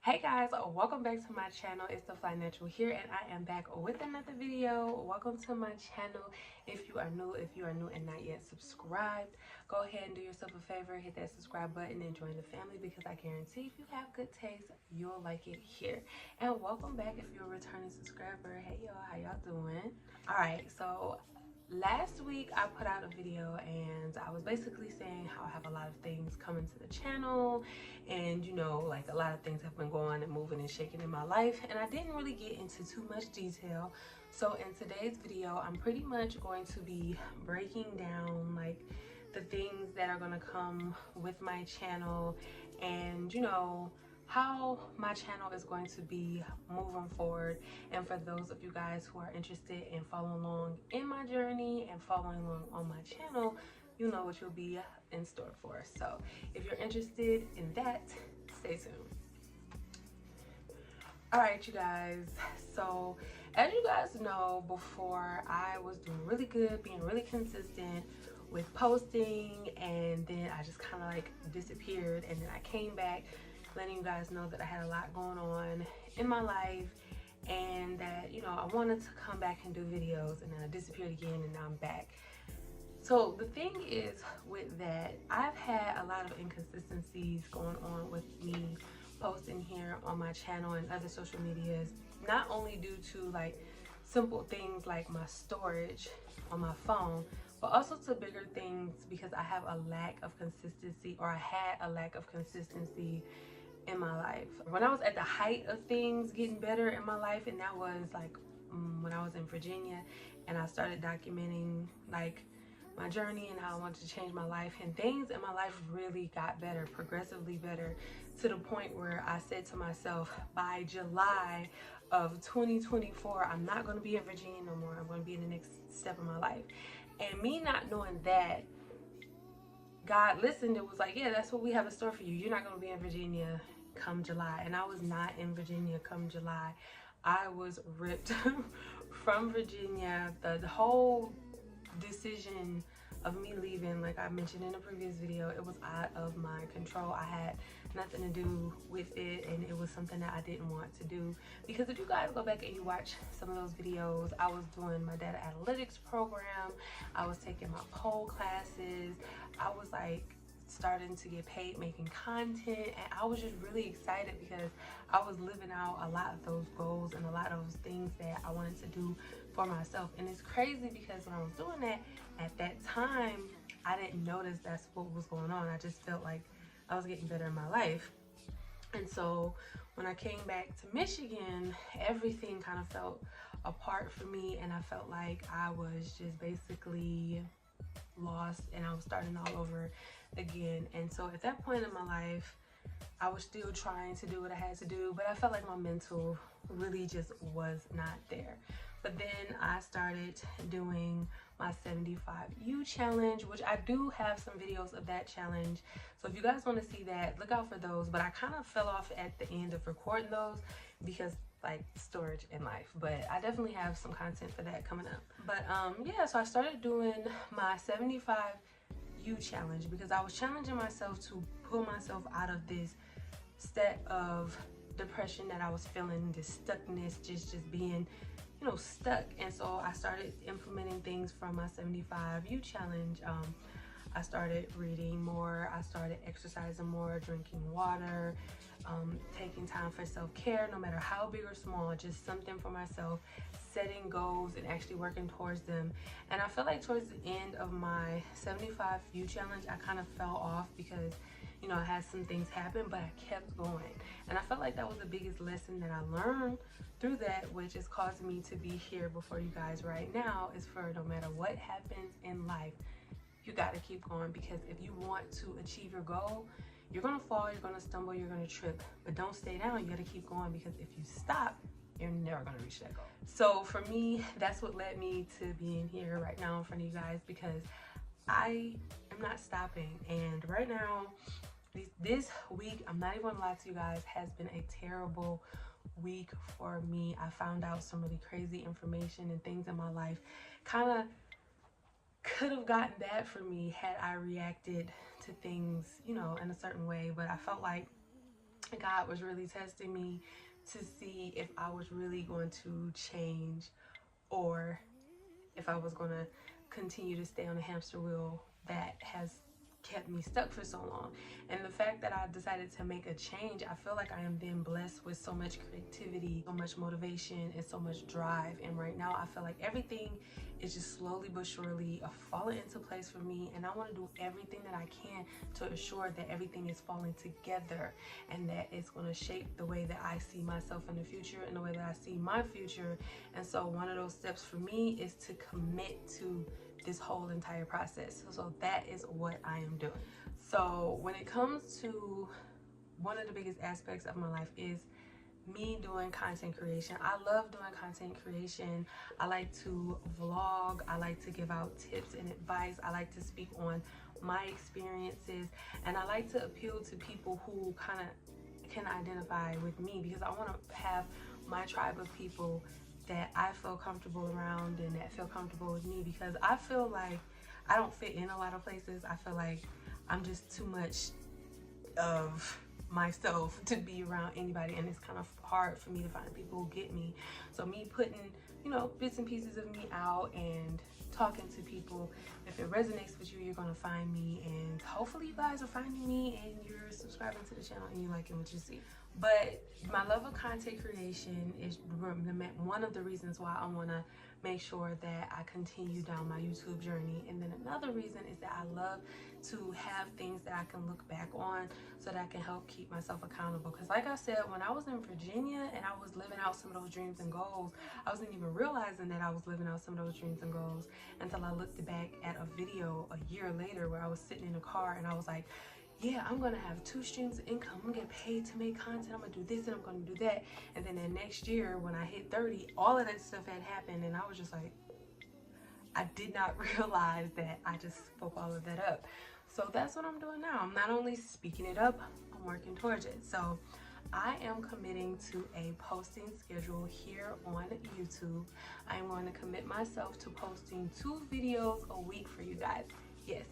Hey guys, welcome back to my channel. It's the Fly Natural here, and I am back with another video. Welcome to my channel. If you are new and not yet subscribed, go ahead and do yourself a favor, hit that subscribe button and join the family, because I guarantee if you have good taste, you'll like it here. And welcome back if you're a returning subscriber. Hey y'all, how y'all doing? All right, so last week I put out a video and I was basically saying how I have a lot of things coming to the channel, and like a lot of things have been going and moving and shaking in my life, and I didn't really get into too much detail. So in today's video, I'm pretty much going to be breaking down like the things that are going to come with my channel, and how my channel is going to be moving forward. And for those of you guys who are interested in following along in my journey and following along on my channel, you know what you'll be in store for. So if you're interested in that, stay tuned. All right, you guys, so as you guys know, before I was doing really good, being really consistent with posting, and then I just kind of like disappeared, and then I came back letting you guys know that I had a lot going on in my life, and that I wanted to come back and do videos, and then I disappeared again, and now I'm back. So the thing is with that, I've had a lot of inconsistencies going on with me posting here on my channel and other social medias, not only due to like simple things like my storage on my phone, but also to bigger things because I have a lack of consistency, or I had a lack of consistency in my life. When I was at the height of things getting better in my life, and that was like when I was in Virginia, and I started documenting like my journey and how I wanted to change my life, and things in my life really got better, progressively better, to the point where I said to myself, by July of 2024, I'm not going to be in Virginia no more. I'm going to be in the next step of my life. And me not knowing that, God listened. It was like, yeah, that's what we have in store for you. You're not going to be in Virginia come July. And I was not in Virginia come July. I was ripped from Virginia. The whole decision of me leaving, like I mentioned in a previous video, it was out of my control. I had nothing to do with it, and it was something that I didn't want to do. Because if you guys go back and you watch some of those videos, I was doing my data analytics program, I was taking my pole classes, I was like starting to get paid making content, and I was just really excited because I was living out a lot of those goals and a lot of those things that I wanted to do for myself. And it's crazy because when I was doing that at that time, I didn't notice that's what was going on. I just felt like I was getting better in my life. And so when I came back to Michigan, everything kind of felt apart for me, and I felt like I was just basically lost, and I was starting all over again. And so at that point in my life, I was still trying to do what I had to do, but I felt like my mental really just was not there. But then I started doing my 75U challenge, which I do have some videos of that challenge. So if you guys want to see that, look out for those. But I kind of fell off at the end of recording those because like storage in life, but I definitely have some content for that coming up. But yeah, so I started doing my 75U challenge because I was challenging myself to pull myself out of this state of depression that I was feeling, this stuckness, just being stuck. And so I started implementing things from my 75U challenge. I started reading more, I started exercising more, drinking water, taking time for self-care, no matter how big or small, just something for myself, setting goals and actually working towards them. And I feel like towards the end of my 75U challenge, I kind of fell off because I had some things happen, but I kept going. And I felt like that was the biggest lesson that I learned through that, which is causing me to be here before you guys right now, is for no matter what happens in life, you got to keep going. Because if you want to achieve your goal, you're going to fall, you're going to stumble, you're going to trip, but don't stay down. You got to keep going, because if you stop, you're never going to reach that goal. So for me, that's what led me to being here right now in front of you guys, because I am not stopping. And right now, this week, I'm not even gonna lie to you guys, has been a terrible week for me. I found out some really crazy information and things in my life kind of could have gotten bad for me had I reacted to things, in a certain way. But I felt like God was really testing me to see if I was really going to change, or if I was going to continue to stay on the hamster wheel that has kept me stuck for so long. And the fact that I decided to make a change, I feel like I am being blessed with so much creativity, so much motivation, and so much drive. And right now I feel like everything is just slowly but surely falling into place for me, and I want to do everything that I can to assure that everything is falling together and that it's going to shape the way that I see myself in the future and the way that I see my future. And so one of those steps for me is to commit to this whole entire process. So that is what I am doing. So when it comes to one of the biggest aspects of my life is me doing content creation. I love doing content creation. I like to vlog. I like to give out tips and advice. I like to speak on my experiences, and I like to appeal to people who kind of can identify with me, because I want to have my tribe of people that I feel comfortable around and that feel comfortable with me, because I feel like I don't fit in a lot of places. I feel like I'm just too much of myself to be around anybody, and it's kind of hard for me to find people who get me. So me putting, you know, bits and pieces of me out and talking to people, if it resonates with you, you're gonna find me, and hopefully you guys are finding me and you're subscribing to the channel and you're liking what you see. But my love of content creation is one of the reasons why I want to make sure that I continue down my YouTube journey. And then another reason is that I love to have things that I can look back on so that I can help keep myself accountable. Because like I said, when I was in Virginia and I was living out some of those dreams and goals, I wasn't even realizing that I was living out some of those dreams and goals until I looked back at a video a year later where I was sitting in a car and I was like, yeah, I'm gonna have 2 streams of income. I'm gonna get paid to make content. I'm gonna do this and I'm gonna do that. And then the next year when I hit 30, all of that stuff had happened, and I was just like, I did not realize that I just spoke all of that up. So that's what I'm doing now. I'm not only speaking it up, I'm working towards it. So I am committing to a posting schedule here on YouTube. I'm going to commit myself to posting 2 videos a week for you guys. Yes,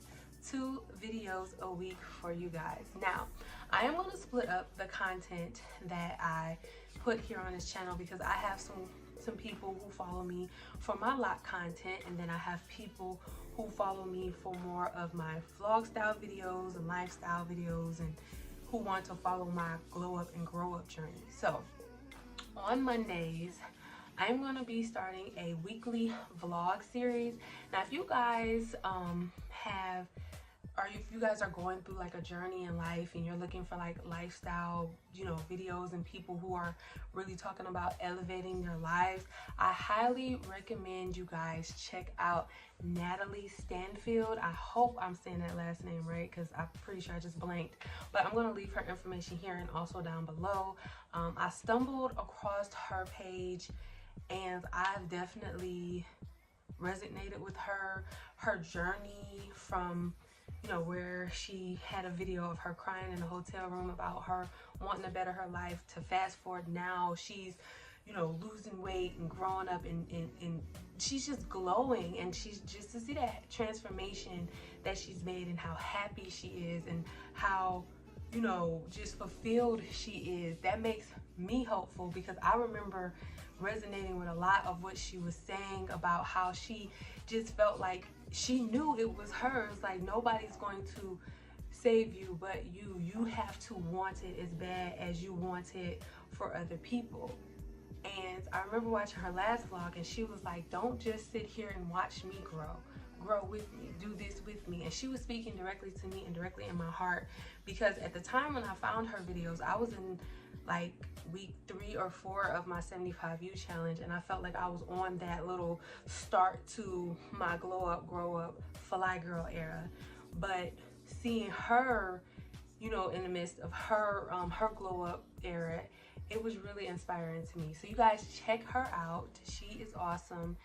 2 videos a week for you guys. Now, I am going to split up the content that I put here on this channel, because I have some people who follow me for my lock content, and then I have people who follow me for more of my vlog style videos and lifestyle videos, and who want to follow my glow up and grow up journey. So on Mondays, I'm going to be starting a weekly vlog series. Now, if you guys if you guys are going through like a journey in life and you're looking for like lifestyle, you know, videos and people who are really talking about elevating their lives, I highly recommend you guys check out Natalie Stanfield. I hope I'm saying that last name right, because I'm pretty sure I just blanked, but I'm going to leave her information here and also down below. I stumbled across her page and I've definitely resonated with her journey from, you know, where she had a video of her crying in a hotel room about her wanting to better her life, to fast forward now she's, you know, losing weight and growing up, and she's just glowing, and she's just to see that transformation that she's made and how happy she is and how, you know, just fulfilled she is. That makes me hopeful, because I remember resonating with a lot of what she was saying about how she just felt like she knew it was hers. Like, nobody's going to save you but you have to want it as bad as you want it for other people. And I remember watching her last vlog, and she was like, don't just sit here and watch me grow with me, do this with me. And she was speaking directly to me and directly in my heart, because at the time when I found her videos, I was in like week 3 or 4 of my 75 view challenge, and I felt like I was on that little start to my glow up, grow up, fly girl era. But seeing her, you know, in the midst of her her glow up era, it was really inspiring to me. So you guys check her out. She is awesome.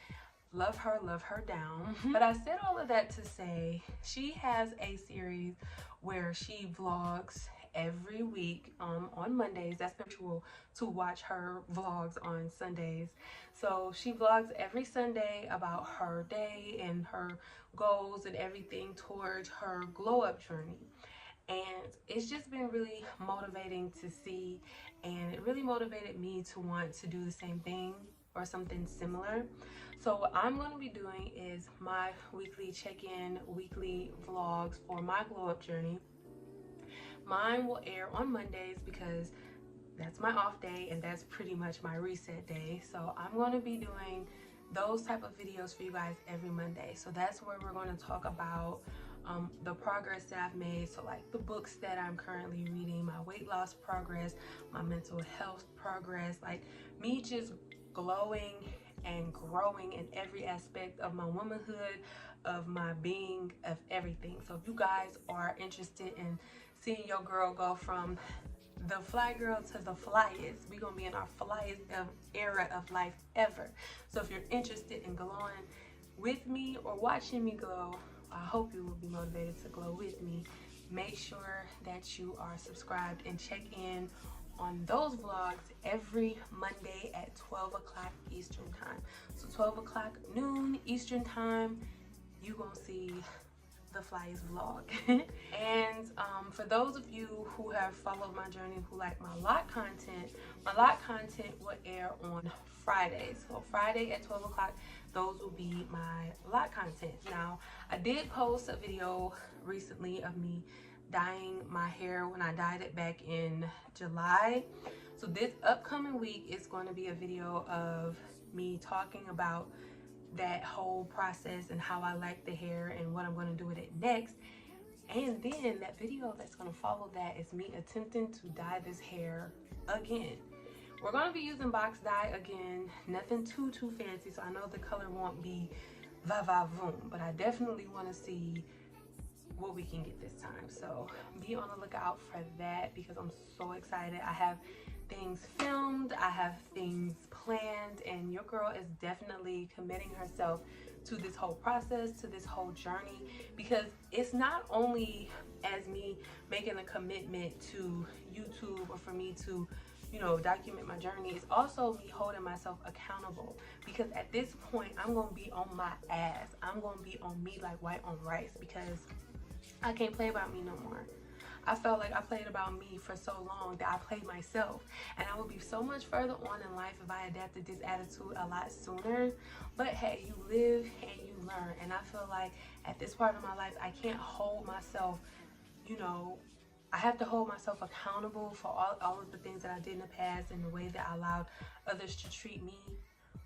Love her down. But I said all of that to say she has a series where she vlogs every week on Mondays. That's the ritual, to watch her vlogs on Sundays. So she vlogs every Sunday about her day and her goals and everything towards her glow up journey. And it's just been really motivating to see, and it really motivated me to want to do the same thing or something similar. So what I'm going to be doing is my weekly check-in, weekly vlogs for my glow up journey. Mine will air on Mondays because that's my off day and that's pretty much my reset day. So I'm going to be doing those type of videos for you guys every Monday. So that's where we're going to talk about the progress that I've made. So like the books that I'm currently reading, my weight loss progress, my mental health progress, like me just glowing and growing in every aspect of my womanhood, of my being, of everything. So if you guys are interested in seeing your girl go from the fly girl to the flyest, we're gonna be in our flyest era of life ever. So if you're interested in glowing with me or watching me glow, I hope you will be motivated to glow with me. Make sure that you are subscribed and check in on those vlogs every Monday at 12 o'clock Eastern time. So 12 o'clock noon Eastern time, you gonna see the flyest vlog. And for those of you who have followed my journey, who like my lot content will air on Fridays. So Friday at 12 o'clock, those will be my lot content. Now, I did post a video recently of me dyeing my hair when I dyed it back in July. So this upcoming week is going to be a video of me talking about that whole process and how I like the hair and what I'm going to do with it next. And then that video that's going to follow that is me attempting to dye this hair again. We're going to be using box dye again, nothing too fancy, so I know the color won't be va-va-voom, but I definitely want to see what we can get this time. So be on the lookout for that because I'm so excited. I have things filmed, I have things planned, and your girl is definitely committing herself to this whole process, to this whole journey, because it's not only as me making a commitment to YouTube or for me to, you know, document my journey, it's also me holding myself accountable, because at this point I'm gonna be on my ass. I'm gonna be on me like white on rice, because I can't play about me no more. I felt like I played about me for so long that I played myself, and I would be so much further on in life if I adapted this attitude a lot sooner. But hey, you live and you learn, and I feel like at this part of my life I can't hold myself, you know, I have to hold myself accountable for all of the things that I did in the past and the way that I allowed others to treat me.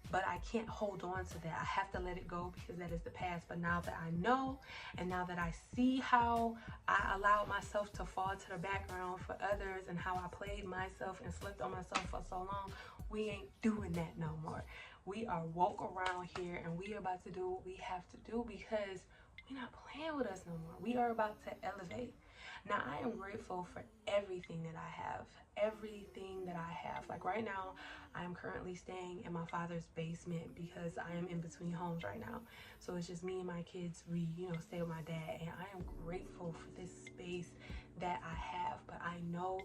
But I can't hold on to that. I have to let it go because that is the past. But now that I know, and now that I see how I allowed myself to fall to the background for others and how I played myself and slept on myself for so long, we ain't doing that no more. We are woke around here and we are about to do what we have to do because we're not playing with us no more. We are about to elevate. Now, I am grateful for everything that I have. Everything that I have. Like right now, I am currently staying in my father's basement because I am in between homes right now. So it's just me and my kids. We, you know, stay with my dad, and I am grateful for this space that I have. But I know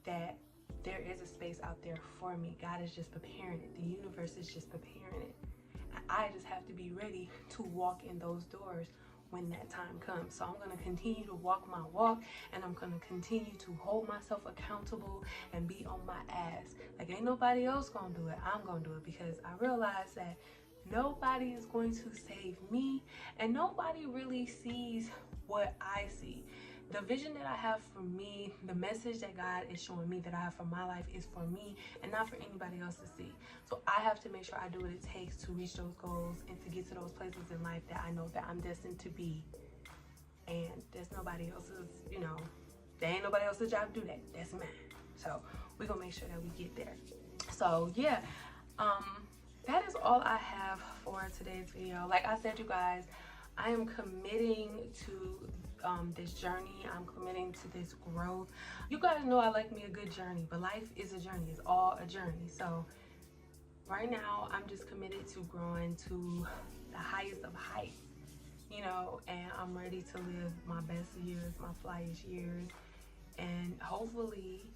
that there is a space out there for me. God is just preparing it. The universe is just preparing it. And I just have to be ready to walk in those doors when that time comes. So I'm going to continue to walk my walk, and I'm going to continue to hold myself accountable and be on my ass. Like ain't nobody else going to do it. I'm going to do it because I realize that nobody is going to save me, and nobody really sees what I see. The vision that I have for me, the message that God is showing me that I have for my life is for me and not for anybody else to see. So I have to make sure I do what it takes to reach those goals and to get to those places in life that I know that I'm destined to be. And there's nobody else's, you know, there ain't nobody else's job to do that. That's mine. So we're going to make sure that we get there. So yeah, that is all I have for today's video. Like I said, you guys, I am committing to this journey. I'm committing to this growth. You gotta know I like me a good journey, but life is a journey. It's all a journey. So right now I'm just committed to growing to the highest of heights, you know, and I'm ready to live my best years, my flyest years, and hopefully,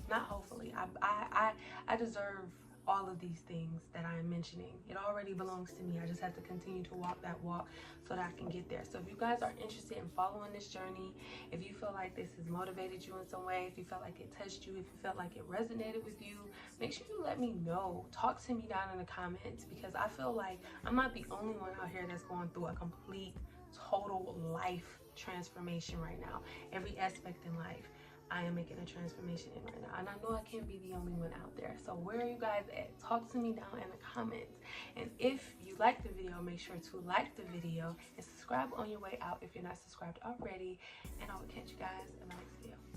not hopefully, I deserve all of these things that I am mentioning. It already belongs to me. I just have to continue to walk that walk so that I can get there. So if you guys are interested in following this journey, if you feel like this has motivated you in some way, if you felt like it touched you, if you felt like it resonated with you, make sure you let me know. Talk to me down in the comments, because I feel like I'm not the only one out here that's going through a complete, total life transformation right now. Every aspect in life, I am making a transformation in right now, and I know I can't be the only one out there. So where are you guys at? Talk to me down in the comments. And if you like the video, make sure to like the video and subscribe on your way out if you're not subscribed already, and I will catch you guys in my next video.